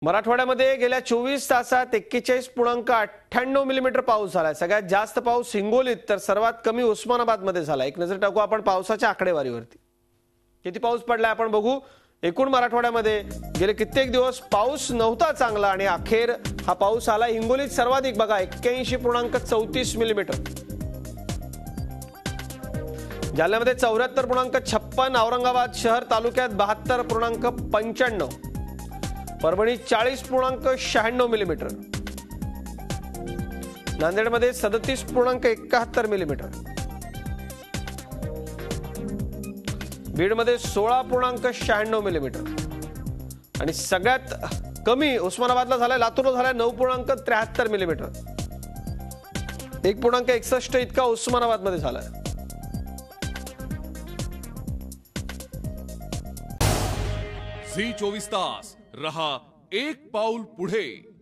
मराठवाड्यामध्ये गेल्या 24 तासात 41.98 मिलीमीटर पाऊस झालाय। सगळ्यात जास्त पाऊस हिंगोलीत तर सर्वात कमी उस्मानाबादमध्ये झाला। एक नजर टाकू आपण पावसाच्या आकडेवारीवरती। किती पाऊस पडलाय आपण बघू। एकूण मराठवाड्यामध्ये गेले कित्येक दिवस पाऊस नव्हता चांगला आणि अखेर हा पाऊस आला। हिंगोलीत सर्वाधिक बघा 81.34 मिलीमीटर, जालन्यामध्ये 74.56, औरंगाबाद शहर तालुक्यात 72.95, परभणी 40.96 मिलीमीटर, नांदेडमध्ये 37.71 मिलीमीटर, बीडमध्ये 16.96 मिलीमीटर आणि सगळ्यात कमी उस्मानाबादला झालाय, लातूरला झालाय 9.73 मिलीमीटर, 1.61 इतका उस्मानाबादमध्ये झालाय। झी 24 तास रहा एक पाऊल पुढे।